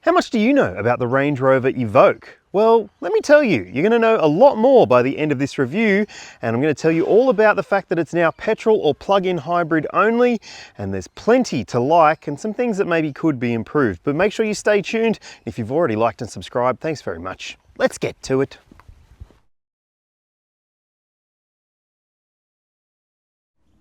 How much do you know about the Range Rover Evoque? Well, let me tell you, you're going to know a lot more by the end of this review, and I'm going to tell you all about the fact that it's now petrol or plug-in hybrid only, and there's plenty to like and some things that maybe could be improved. But make sure you stay tuned. If you've already liked and subscribed, thanks very much. Let's get to it.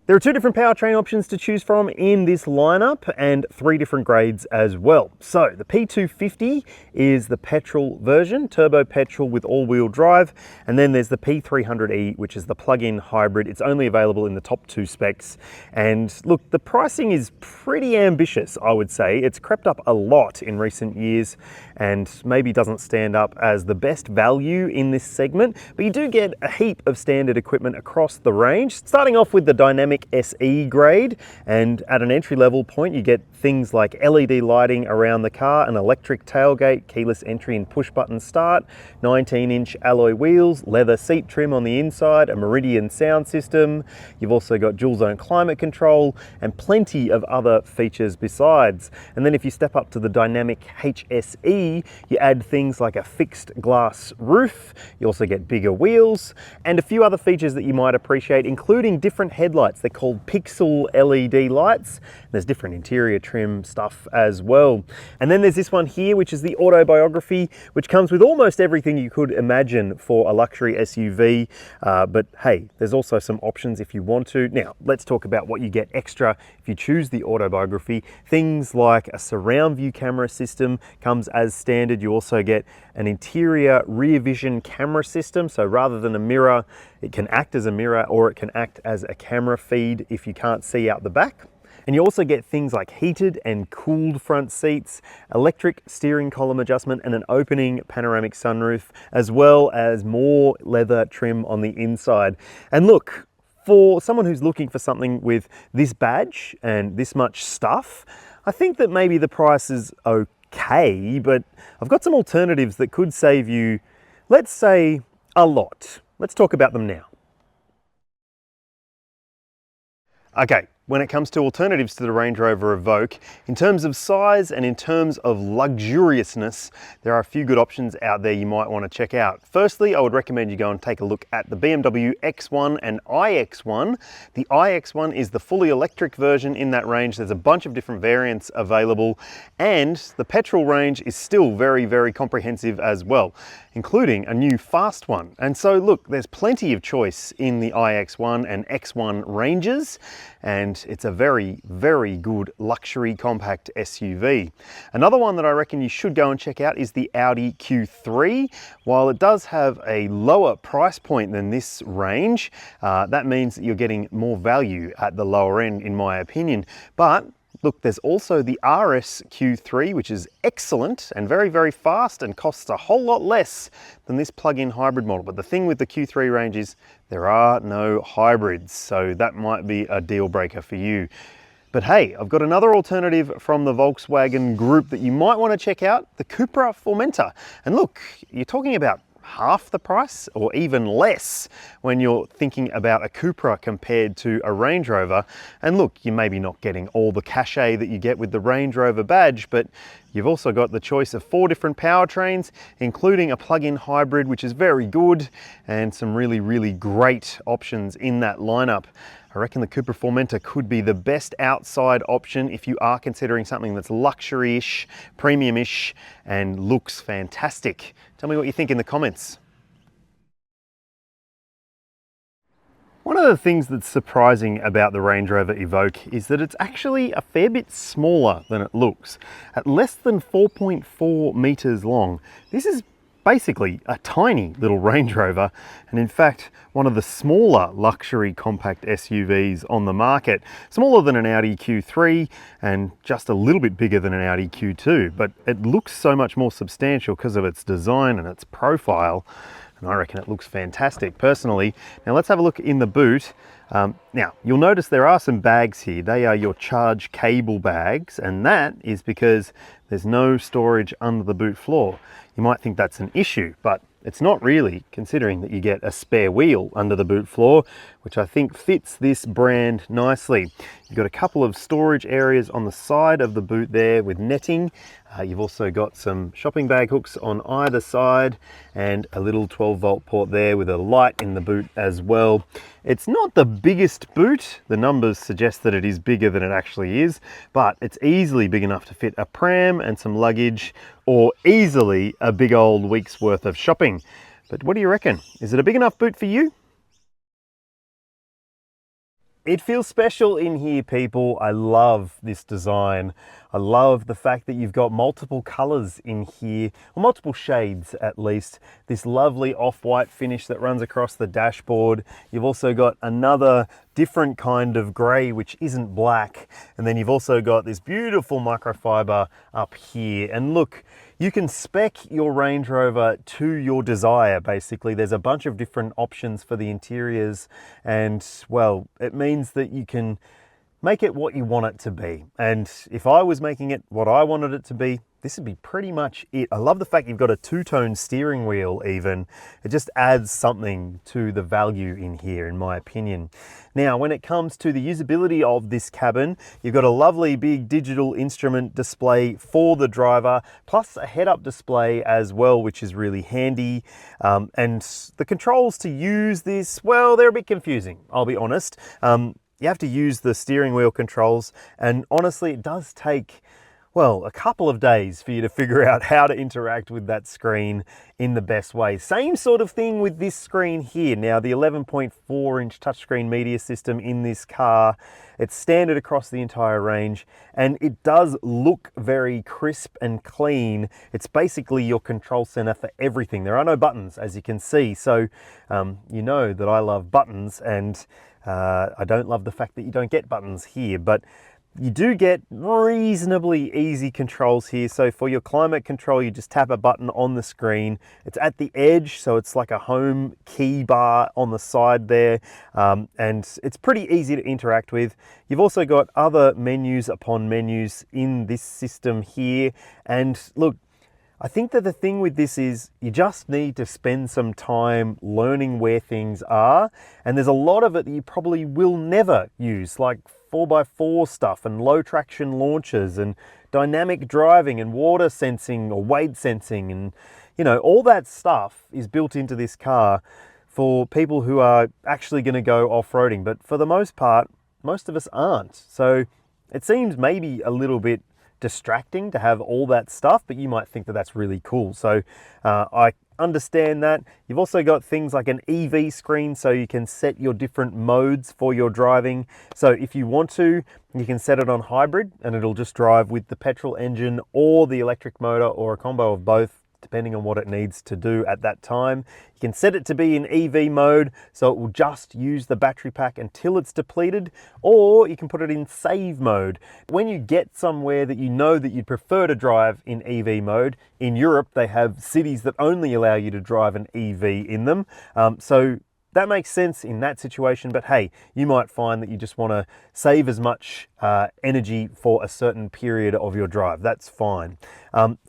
There are two different powertrain options to choose from in this lineup and three different grades as well. So the P250 is the petrol version, turbo petrol with all-wheel drive, and then there's the P300e, which is the plug-in hybrid. It's only available in the top two specs. And look, the pricing is pretty ambitious, I would say. It's crept up a lot in recent years and maybe doesn't stand up as the best value in this segment, but you do get a heap of standard equipment across the range, starting off with the dynamic SE grade, and at an entry-level point you get things like LED lighting around the car, an electric tailgate, keyless entry and push-button start, 19-inch alloy wheels, leather seat trim on the inside, a Meridian sound system. You've also got dual-zone climate control and plenty of other features besides. And then if you step up to the dynamic HSE, you add things like a fixed glass roof, you also get bigger wheels, and a few other features that you might appreciate, including different headlights. They're called pixel LED lights. There's different interior trim stuff as well. And then there's this one here, which is the Autobiography, which comes with almost everything you could imagine for a luxury SUV. But hey, there's also some options if you want to. Now, let's talk about what you get extra if you choose the Autobiography. Things like a surround view camera system comes as standard. You also get an interior rear vision camera system. So rather than a mirror, it can act as a mirror or it can act as a camera feed if you can't see out the back. And you also get things like heated and cooled front seats, electric steering column adjustment, and an opening panoramic sunroof, as well as more leather trim on the inside. And look, for someone who's looking for something with this badge and this much stuff, I think that maybe the price is okay, but I've got some alternatives that could save you, let's say, a lot. Let's talk about them now. Okay, when it comes to alternatives to the Range Rover Evoque, in terms of size and in terms of luxuriousness, there are a few good options out there you might want to check out. Firstly, I would recommend you go and take a look at the BMW X1 and iX1. The iX1 is the fully electric version in that range. There's a bunch of different variants available, and the petrol range is still very, very comprehensive as well, including a new fast one. And so look, there's plenty of choice in the iX1 and X1 ranges, and it's a very, very good luxury compact SUV. Another one that I reckon you should go and check out is the Audi Q3. While it does have a lower price point than this range, that means that you're getting more value at the lower end, in my opinion. But look, there's also the RS Q3, which is excellent and very, very fast and costs a whole lot less than this plug-in hybrid model. But the thing with the Q3 range is there are no hybrids, so that might be a deal breaker for you. But hey, I've got another alternative from the Volkswagen group that you might want to check out, the Cupra Formentor. And look, you're talking about half the price or even less when you're thinking about a Cupra compared to a Range Rover. And look, you're maybe not getting all the cachet that you get with the Range Rover badge, but you've also got the choice of 4 different powertrains, including a plug-in hybrid, which is very good, and some really, really great options in that lineup. I reckon the Cupra Formentor could be the best outside option if you are considering something that's luxury-ish, premium-ish, and looks fantastic. Tell me what you think in the comments. One of the things that's surprising about the Range Rover Evoque is that it's actually a fair bit smaller than it looks. At less than 4.4 meters long, this is basically a tiny little Range Rover, and in fact one of the smaller luxury compact SUVs on the market. Smaller than an Audi Q3 and just a little bit bigger than an Audi Q2, but it looks so much more substantial because of its design and its profile, and I reckon it looks fantastic personally. Now let's have a look in the boot. Now you'll notice there are some bags here. They are your charge cable bags, and that is because there's no storage under the boot floor. You might think that's an issue, but it's not really, considering that you get a spare wheel under the boot floor, which I think fits this brand nicely. You've got a couple of storage areas on the side of the boot there with netting. You've also got some shopping bag hooks on either side and a little 12-volt port there with a light in the boot as well. It's not the biggest boot. The numbers suggest that it is bigger than it actually is, but it's easily big enough to fit a pram and some luggage, or easily a big old week's worth of shopping. But what do you reckon? Is it a big enough boot for you? It feels special in here, people. I love this design. I love the fact that you've got multiple colors in here, or multiple shades at least. This lovely off-white finish that runs across the dashboard. You've also got another different kind of gray, which isn't black. And then you've also got this beautiful microfiber up here. And look, you can spec your Range Rover to your desire, basically. There's a bunch of different options for the interiors, and well, it means that you can make it what you want it to be. And if I was making it what I wanted it to be, this would be pretty much it. I love the fact you've got a two-tone steering wheel even. It just adds something to the value in here, in my opinion. Now, when it comes to the usability of this cabin, you've got a lovely big digital instrument display for the driver, plus a head-up display as well, which is really handy. And the controls to use this, well, they're a bit confusing, I'll be honest. You have to use the steering wheel controls, and honestly, it does take, well, a couple of days for you to figure out how to interact with that screen in the best way. Same sort of thing with this screen here. Now, the 11.4-inch touchscreen media system in this car, it's standard across the entire range, and it does look very crisp and clean. It's basically your control center for everything. There are no buttons, as you can see, so you know that I love buttons, and I don't love the fact that you don't get buttons here, but you do get reasonably easy controls here. So for your climate control, you just tap a button on the screen. It's at the edge, so it's like a home key bar on the side there, and it's pretty easy to interact with. You've also got other menus upon menus in this system here, and look, I think that the thing with this is you just need to spend some time learning where things are, and there's a lot of it that you probably will never use, like 4x4 stuff and low traction launches and dynamic driving and water sensing or weight sensing, and you know, all that stuff is built into this car for people who are actually going to go off-roading, but for the most part, most of us aren't. So it seems maybe a little bit distracting to have all that stuff, but you might think that that's really cool. So I understand that. You've also got things like an EV screen, so you can set your different modes for your driving. So if you want to, you can set it on hybrid and it'll just drive with the petrol engine or the electric motor, or a combo of both, depending on what it needs to do at that time. You can set it to be in EV mode, so it will just use the battery pack until it's depleted, or you can put it in save mode. When you get somewhere that you know that you'd prefer to drive in EV mode, in Europe they have cities that only allow you to drive an EV in them, so that makes sense in that situation. But hey, you might find that you just want to save as much energy for a certain period of your drive. That's fine.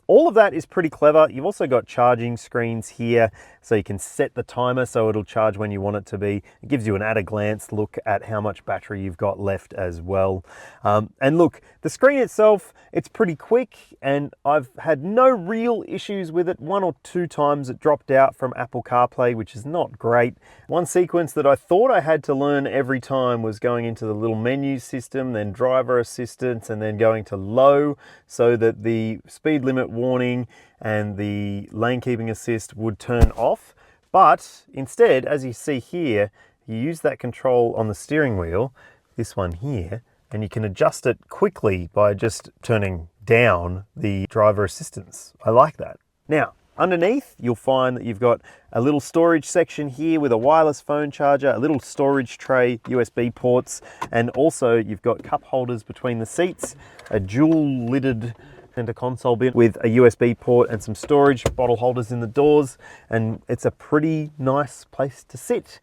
All of that is pretty clever. You've also got charging screens here, so you can set the timer so it'll charge when you want it to be. It gives you an at a glance look at how much battery you've got left as well. And look, the screen itself, it's pretty quick, and I've had no real issues with it. 1 or 2 times it dropped out from Apple CarPlay, which is not great. One sequence that I thought I had to learn every time was going into the little menu system, then driver assistance, and then going to low so that the speed limit warning and the lane keeping assist would turn off. But instead, as you see here, you use that control on the steering wheel, this one here, and you can adjust it quickly by just turning down the driver assistance. I like that. Now, underneath, you'll find that you've got a little storage section here with a wireless phone charger, a little storage tray, USB ports, and also you've got cup holders between the seats, a dual lidded center console bin with a USB port and some storage bottle holders in the doors, and it's a pretty nice place to sit.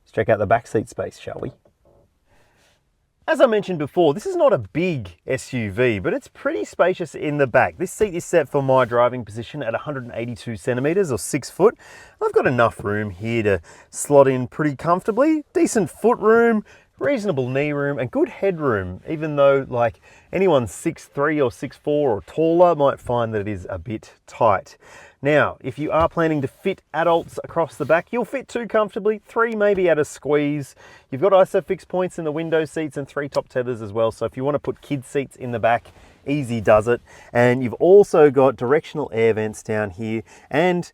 Let's check out the back seat space, shall we? As I mentioned before, this is not a big SUV, but it's pretty spacious in the back. This seat is set for my driving position at 182 centimeters or 6 foot. I've got enough room here to slot in pretty comfortably. Decent foot room, reasonable knee room and good headroom, even though like anyone 6'3" or 6'4" or taller might find that it is a bit tight. Now, if you are planning to fit adults across the back, you'll fit 2 comfortably, 3 maybe at a squeeze. You've got ISOFIX points in the window seats and 3 top tethers as well. So if you want to put kid seats in the back, easy does it. And you've also got directional air vents down here and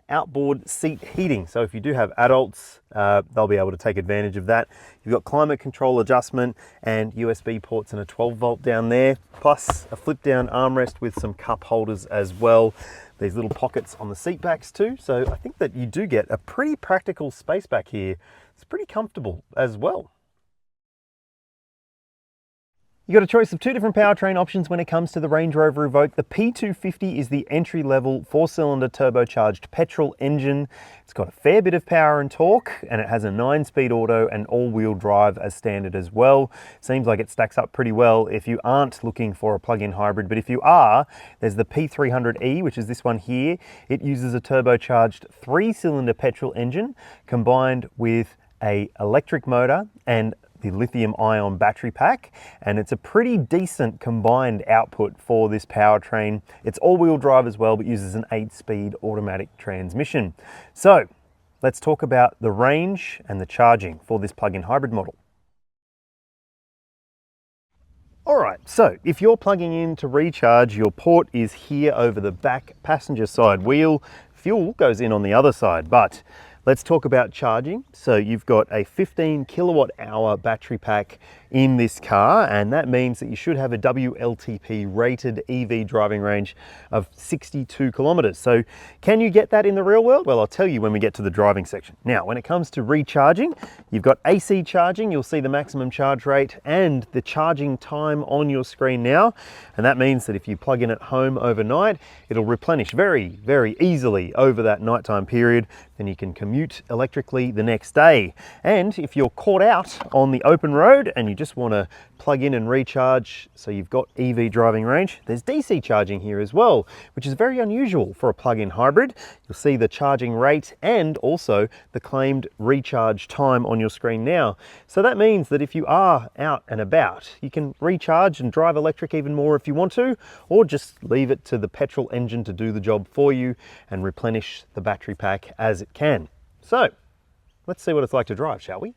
outboard seat heating. So if you do have adults, they'll be able to take advantage of that. You've got climate control adjustment and USB ports and a 12 volt down there, plus a flip down armrest with some cup holders as well. These little pockets on the seat backs too. So I think that you do get a pretty practical space back here. It's pretty comfortable as well. You got a choice of 2 different powertrain options when it comes to the Range Rover Evoque. The P300e is the entry-level 4-cylinder turbocharged petrol engine. It's got a fair bit of power and torque, and it has a 9-speed auto and all-wheel drive as standard as well. Seems like it stacks up pretty well if you aren't looking for a plug-in hybrid, but if you are, there's the P300e, which is this one here. It uses a turbocharged 3-cylinder petrol engine combined with an electric motor and the lithium-ion battery pack, and it's a pretty decent combined output for this powertrain. It's all-wheel drive as well, but uses an 8-speed automatic transmission. So let's talk about the range and the charging for this plug-in hybrid model. All right, so if you're plugging in to recharge, your port is here over the back passenger side wheel. Fuel goes in on the other side, but let's talk about charging. So you've got a 15 kilowatt hour battery pack in this car, and that means that you should have a WLTP rated EV driving range of 62 kilometers. So can you get that in the real world? Well, I'll tell you when we get to the driving section. Now, when it comes to recharging, you've got AC charging. You'll see the maximum charge rate and the charging time on your screen now. And that means that if you plug in at home overnight, it'll replenish very, very easily over that nighttime period. Then you can commute electrically the next day. And if you're caught out on the open road and you just want to plug in and recharge, so you've got EV driving range, there's DC charging here as well, which is very unusual for a plug-in hybrid. You'll see the charging rate and also the claimed recharge time on your screen now. So that means that if you are out and about, you can recharge and drive electric even more if you want to, or just leave it to the petrol engine to do the job for you and replenish the battery pack as it can. So let's see what it's like to drive, shall we?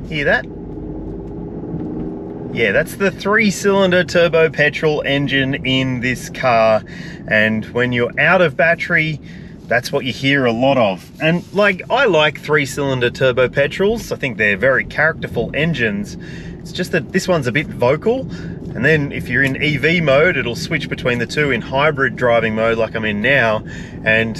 Hear that? Yeah, that's the 3-cylinder turbo petrol engine in this car. And when you're out of battery, that's what you hear a lot of. And like, I like 3-cylinder turbo petrols. I think they're very characterful engines. It's just that this one's a bit vocal. And then if you're in EV mode, it'll switch between the two in hybrid driving mode like I'm in now. And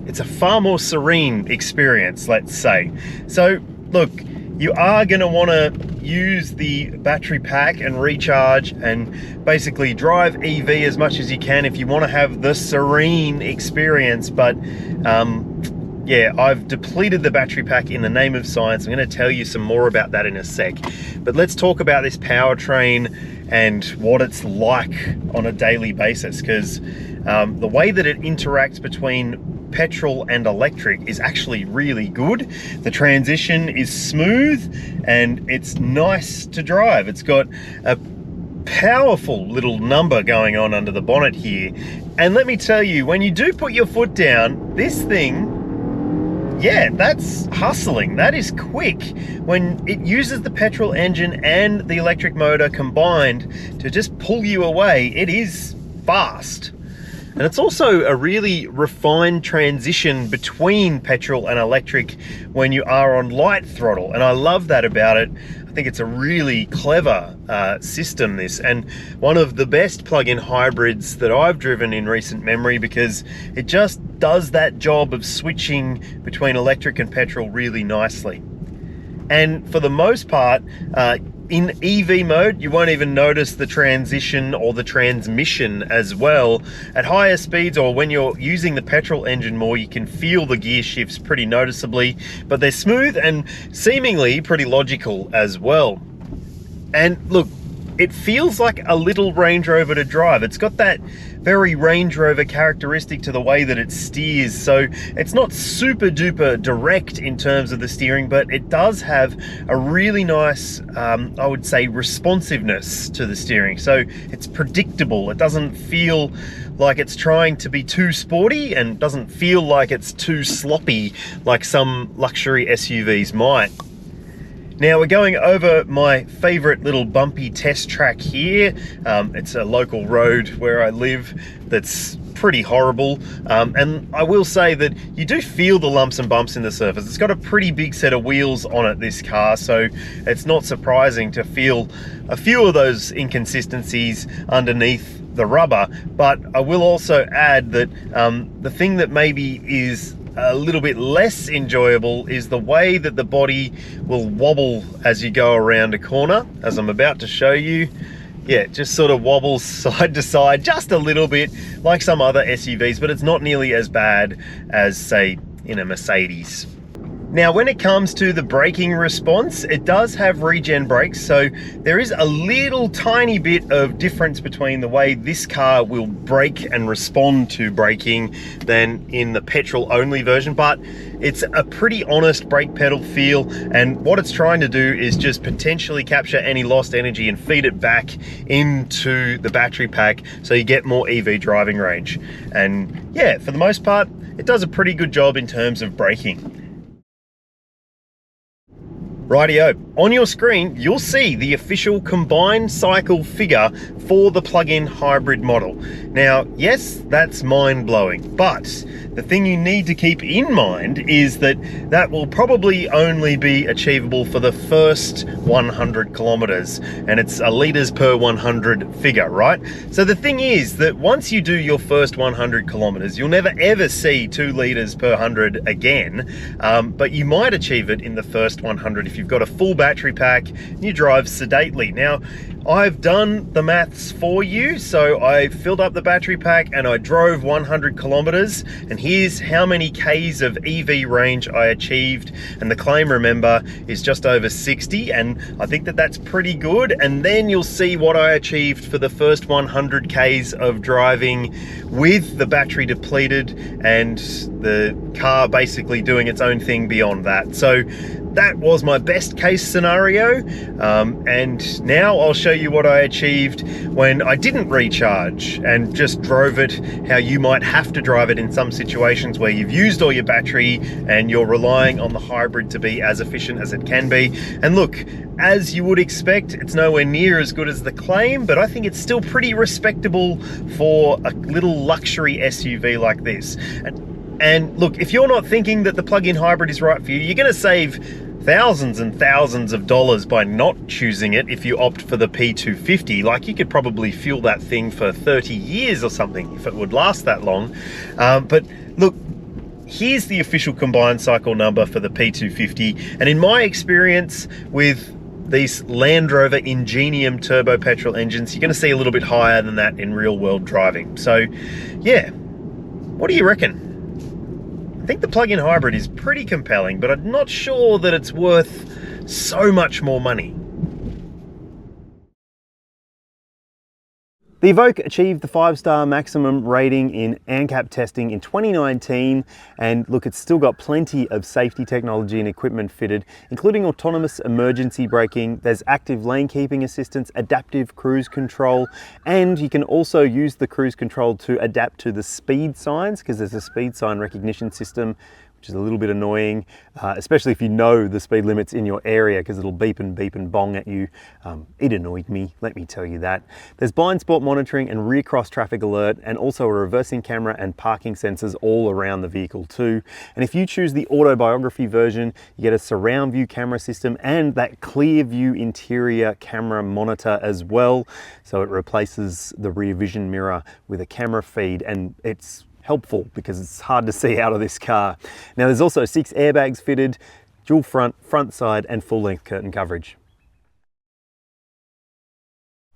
it's a far more serene experience, let's say. So look, you are going to want to use the battery pack and recharge and basically drive EV as much as you can if you want to have the serene experience. But yeah, I've depleted the battery pack in the name of science. I'm going to tell you some more about that in a sec. But let's talk about this powertrain and what it's like on a daily basis, because the way that it interacts between petrol and electric is actually really good. The transition is smooth and it's nice to drive. It's got a powerful little number going on under the bonnet here. And let me tell you, when you do put your foot down, this thing, yeah, that's hustling. That is quick. When it uses the petrol engine and the electric motor combined to just pull you away, it is fast. And it's also a really refined transition between petrol and electric when you are on light throttle. And I love that about it. I think it's a really clever system, this, and one of the best plug-in hybrids that I've driven in recent memory, because it just does that job of switching between electric and petrol really nicely. And for the most part, in EV mode, you won't even notice the transition or the transmission as well. At higher speeds, or when you're using the petrol engine more, you can feel the gear shifts pretty noticeably, but they're smooth and seemingly pretty logical as well. And look, it feels like a little Range Rover to drive. It's got that very Range Rover characteristic to the way that it steers. So it's not super duper direct in terms of the steering, but it does have a really nice, I would say, responsiveness to the steering. So it's predictable. It doesn't feel like it's trying to be too sporty, and doesn't feel like it's too sloppy like some luxury SUVs might. Now we're going over my favorite little bumpy test track here. It's a local road where I live that's pretty horrible. And I will say that you do feel the lumps and bumps in the surface. It's got a pretty big set of wheels on it, this car, so it's not surprising to feel a few of those inconsistencies underneath the rubber. But I will also add that the thing that maybe is a little bit less enjoyable is the way that the body will wobble as you go around a corner, as I'm about to show you. Yeah, it just sort of wobbles side to side just a little bit like some other SUVs, but it's not nearly as bad as, say, in a Mercedes. Now, when it comes to the braking response, it does have regen brakes, so there is a little tiny bit of difference between the way this car will brake and respond to braking than in the petrol-only version, but it's a pretty honest brake pedal feel, and what it's trying to do is just potentially capture any lost energy and feed it back into the battery pack so you get more EV driving range. And yeah, for the most part, it does a pretty good job in terms of braking. Rightio, on your screen, you'll see the official combined cycle figure for the plug-in hybrid model. Now, yes, that's mind-blowing, but the thing you need to keep in mind is that that will probably only be achievable for the first 100 kilometers, and it's a liters per 100 figure, right? So the thing is that once you do your first 100 kilometers, you'll never ever see 2 liters per 100 again, but you might achieve it in the first 100 if you've got a full battery pack and you drive sedately. Now, I've done the maths for you, so I filled up the battery pack and I drove 100 kilometers, and here's how many Ks of EV range I achieved, and the claim, remember, is just over 60, and I think that that's pretty good. And then you'll see what I achieved for the first 100 Ks of driving with the battery depleted and the car basically doing its own thing beyond that. So that was my best case scenario, and now I'll show you what I achieved when I didn't recharge and just drove it how you might have to drive it in some situations where you've used all your battery and you're relying on the hybrid to be as efficient as it can be. And look, as you would expect, it's nowhere near as good as the claim, but I think it's still pretty respectable for a little luxury SUV like this. And look, if you're not thinking that the plug-in hybrid is right for you, you're going to save thousands and thousands of dollars by not choosing it if you opt for the P250. Like, you could probably fuel that thing for 30 years or something if it would last that long. But look, here's the official combined cycle number for the P250. And in my experience with these Land Rover Ingenium turbo petrol engines, you're going to see a little bit higher than that in real world driving. So yeah, what do you reckon? I think the plug-in hybrid is pretty compelling, but I'm not sure that it's worth so much more money. The Evoque achieved the 5-star maximum rating in ANCAP testing in 2019, and look, it's still got plenty of safety technology and equipment fitted, including autonomous emergency braking, there's active lane keeping assistance, adaptive cruise control, and you can also use the cruise control to adapt to the speed signs, because there's a speed sign recognition system, which is a little bit annoying, especially if you know the speed limits in your area, because it'll beep and bong at you. It annoyed me, let me tell you that. There's blind spot monitoring and rear cross traffic alert, and also a reversing camera and parking sensors all around the vehicle too. And if you choose the Autobiography version, you get a surround view camera system and that clear view interior camera monitor as well. So it replaces the rear vision mirror with a camera feed, and it's helpful because it's hard to see out of this car. Now, there's also 6 airbags fitted, dual front, side, and full length curtain coverage.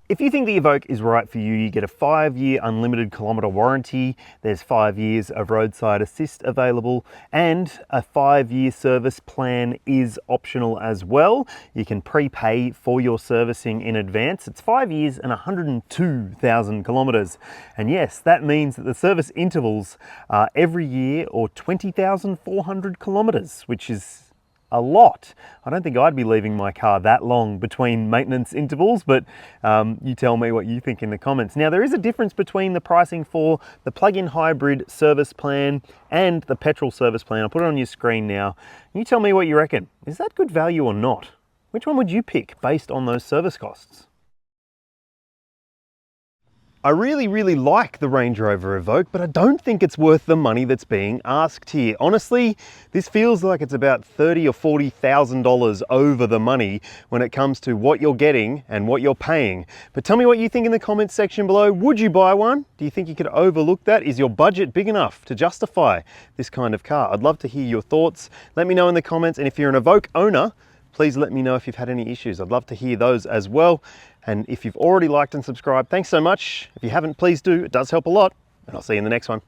If you think the Evoque is right for you, you get a 5-year unlimited kilometre warranty, there's 5 years of roadside assist available, and a 5-year service plan is optional as well. You can prepay for your servicing in advance. It's 5 years and 102,000 kilometres. And yes, that means that the service intervals are every year or 20,400 kilometres, which is a lot. I don't think I'd be leaving my car that long between maintenance intervals, but you tell me what you think in the comments. Now, there is a difference between the pricing for the plug-in hybrid service plan and the petrol service plan. I'll put it on your screen now. You tell me what you reckon. Is that good value or not? Which one would you pick based on those service costs? I really like the Range Rover Evoque, but I don't think it's worth the money that's being asked here. Honestly, this feels like it's about $30,000 or $40,000 over the money when it comes to what you're getting and what you're paying. But tell me what you think in the comments section below. Would you buy one? Do you think you could overlook that? Is your budget big enough to justify this kind of car? I'd love to hear your thoughts. Let me know in the comments, and if you're an Evoque owner, please let me know if you've had any issues. I'd love to hear those as well. And if you've already liked and subscribed, thanks so much. If you haven't, please do. It does help a lot. And I'll see you in the next one.